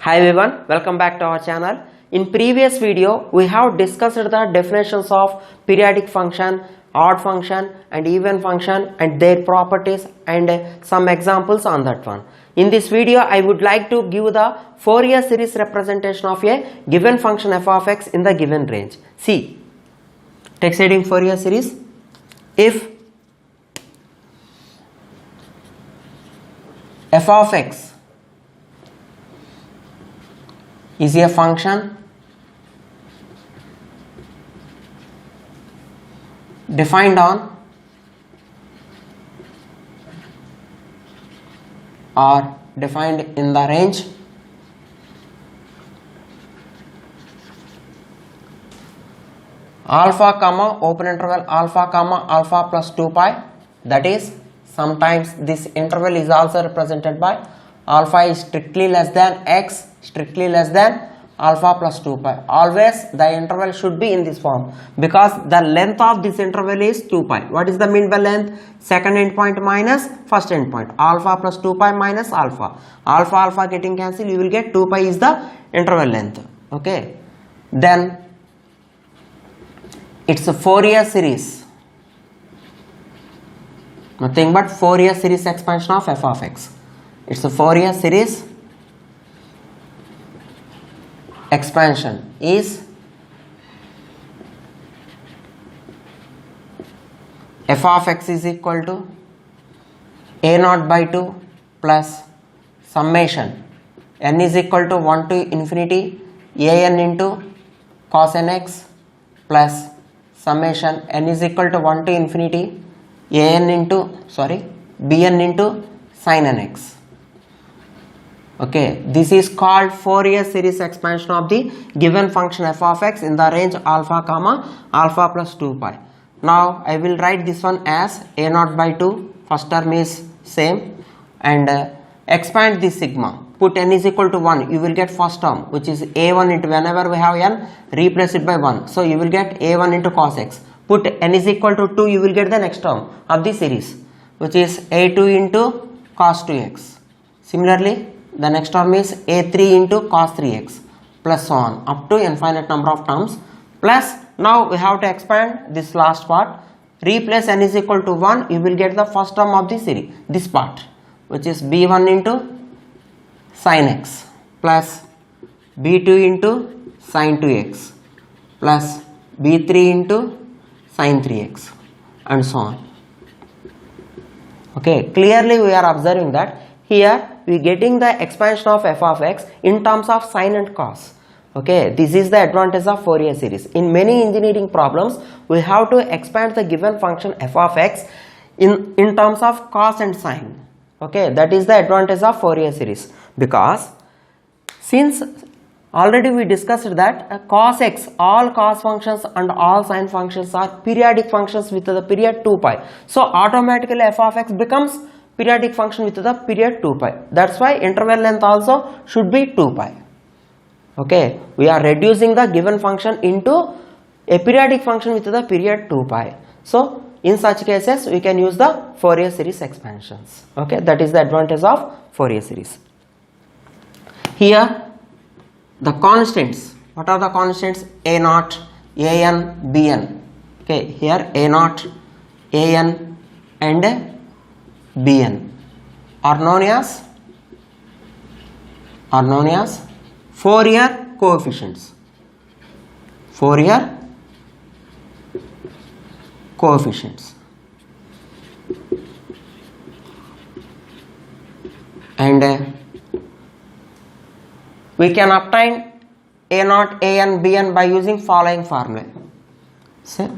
Hi everyone, welcome back to our channel. In previous video, we have discussed the definitions of periodic function, odd function and even function and their properties and some examples on that one. In this video, I would like to give the Fourier series representation of a given function f of x in the given range. See, text heading Fourier series. If f of x is a function defined on or defined in the range alpha comma open interval alpha comma alpha plus 2 pi, that is sometimes this interval is also represented by alpha is strictly less than x, strictly less than alpha plus 2 pi. Always the interval should be in this form because the length of this interval is 2 pi. What is the mean by length? Second endpoint minus first endpoint. Alpha plus 2 pi minus alpha. Alpha alpha getting cancelled, you will get 2 pi is the interval length. Okay. Then it's a Fourier series. Nothing but Fourier series expansion of f of x. It's a Fourier series expansion is f of x is equal to a naught by 2 plus summation n is equal to 1 to infinity a n into cos nx plus summation n is equal to 1 to infinity a n into b n into sin nx. Okay, this is called Fourier series expansion of the given function f of x in the range alpha comma alpha plus 2 pi. Now I will write this one as a naught by 2, first term is same, and expand this sigma. Put n is equal to 1, you will get first term which is a1 into, whenever we have n, replace it by 1. So you will get a1 into cos x. Put n is equal to 2, you will get the next term of the series which is a2 into cos 2x. Similarly, the next term is a3 into cos 3x plus so on up to infinite number of terms, plus now we have to expand this last part. Replace n is equal to 1, you will get the first term of the series, this part which is b1 into sin x plus b2 into sin 2x plus b3 into sin 3x and so on. Okay, clearly we are observing that here we are getting the expansion of f of x in terms of sin and cos. Okay, this is the advantage of Fourier series. In many engineering problems, we have to expand the given function f of x in terms of cos and sin. Okay, that is the advantage of Fourier series, because since already we discussed that cos x, all cos functions and all sin functions are periodic functions with the period 2 pi. So automatically f of x becomes periodic function with the period 2 pi. That's why interval length also should be 2 pi. Okay, we are reducing the given function into a periodic function with the period 2 pi. So in such cases we can use the Fourier series expansions. Okay, that is the advantage of Fourier series. Here the constants, what are the constants? A naught, a n, b n. Okay, here a naught, a n and bn are known as Fourier coefficients. Fourier coefficients. And we can obtain a naught, a n, b n by using following formula. So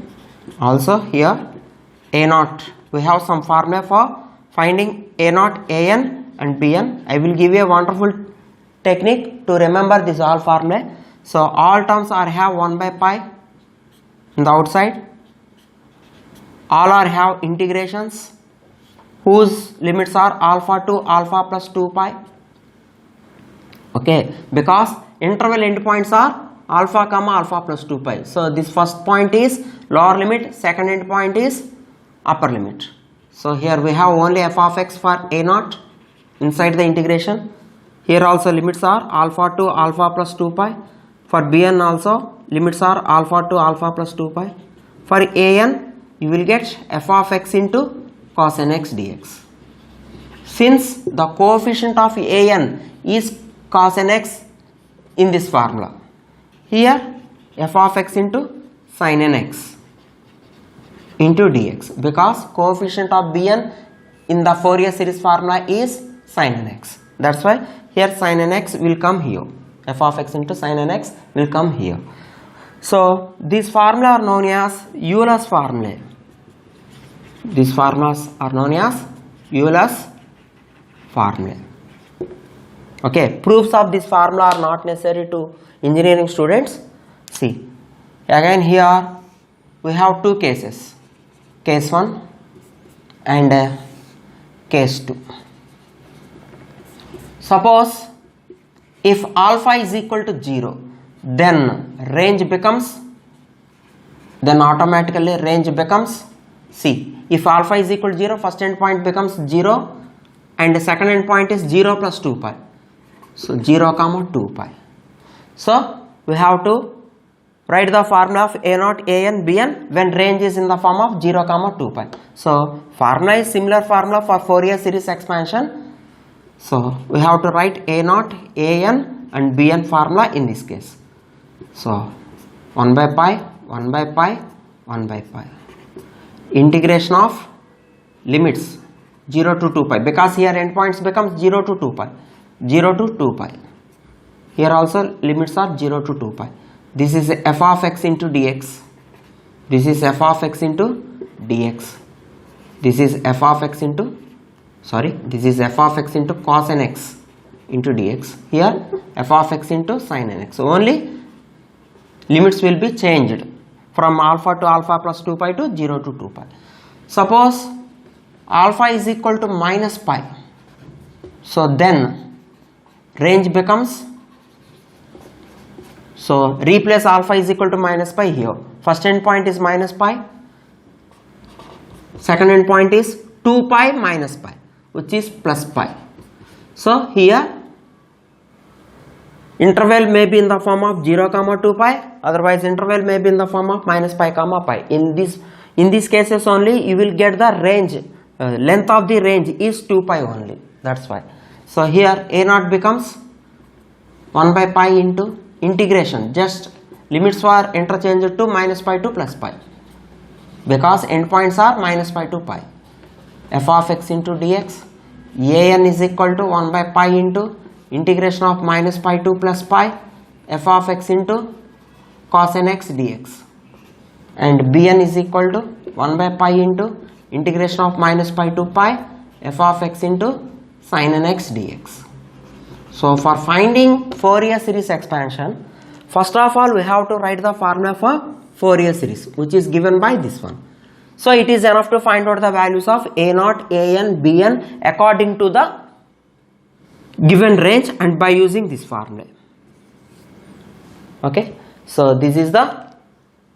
also here a naught, we have some formula for finding a naught, a n and b n. I will give you a wonderful technique to remember this all formula. So all terms are have 1 by pi in the outside. All are have integrations whose limits are alpha to alpha plus 2 pi. Okay, because interval endpoints are alpha comma alpha plus 2 pi. So this first point is lower limit, second endpoint is upper limit. So here we have only f of x for a naught inside the integration, Here also limits are alpha to alpha plus 2 pi. For Bn also limits are alpha to alpha plus 2 pi. For An you will get f of x into cos nx dx. Since the coefficient of An is cos nx in this formula, here f of x into sin nx into dx, because coefficient of Bn in the Fourier series formula is sin nx. That's why here sin nx will come here. F of x into sin nx will come here. So these formula are known as Euler's formulae. These formulas are known as Euler's formulae. Okay, proofs of this formula are not necessary to engineering students. See, again here we have two cases, case 1 and case 2. Suppose if alpha is equal to 0, then automatically range becomes, see, if alpha is equal to 0, first end point becomes 0 and the second end point is 0 plus 2 pi. So 0 comma 2 pi. So we have to write the formula of A naught, An, Bn when range is in the form of 0 comma 2 pi. So formula is similar formula for Fourier series expansion. So we have to write A naught, An and Bn formula in this case. So 1 by pi, 1 by pi, 1 by pi. Integration of limits 0 to 2 pi, because here endpoints becomes 0 to 2 pi. 0 to 2 pi. Here also limits are 0 to 2 pi. This is f of x into dx. This is f of x into dx. This is f of x into, this is f of x into cos nx into dx. Here f of x into sin nx. So only limits will be changed from alpha to alpha plus 2 pi to 0 to 2 pi. Suppose alpha is equal to minus pi. So then range becomes, so replace alpha is equal to minus pi here. First end point is minus pi. Second end point is 2 pi minus pi, which is plus pi. So here interval may be in the form of 0 comma 2 pi, otherwise interval may be in the form of minus pi comma pi. In these cases only you will get the range, length of the range is 2 pi only. That's why. So here A naught becomes 1 by pi into integration, just limits were interchanged to minus pi to plus pi, because endpoints are minus pi to pi. F of x into dx, An is equal to 1 by pi into integration of minus pi to plus pi, f of x into cos nx dx, and Bn is equal to 1 by pi into integration of minus pi to pi, f of x into sin nx dx. So for finding Fourier series expansion, first of all we have to write the formula for Fourier series, which is given by this one. So it is enough to find out the values of A naught, An, Bn according to the given range and by using this formula. Okay, so this is the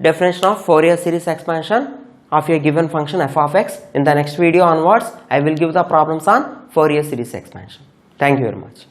definition of Fourier series expansion of a given function f of x. In the next video onwards, I will give the problems on Fourier series expansion. Thank you very much.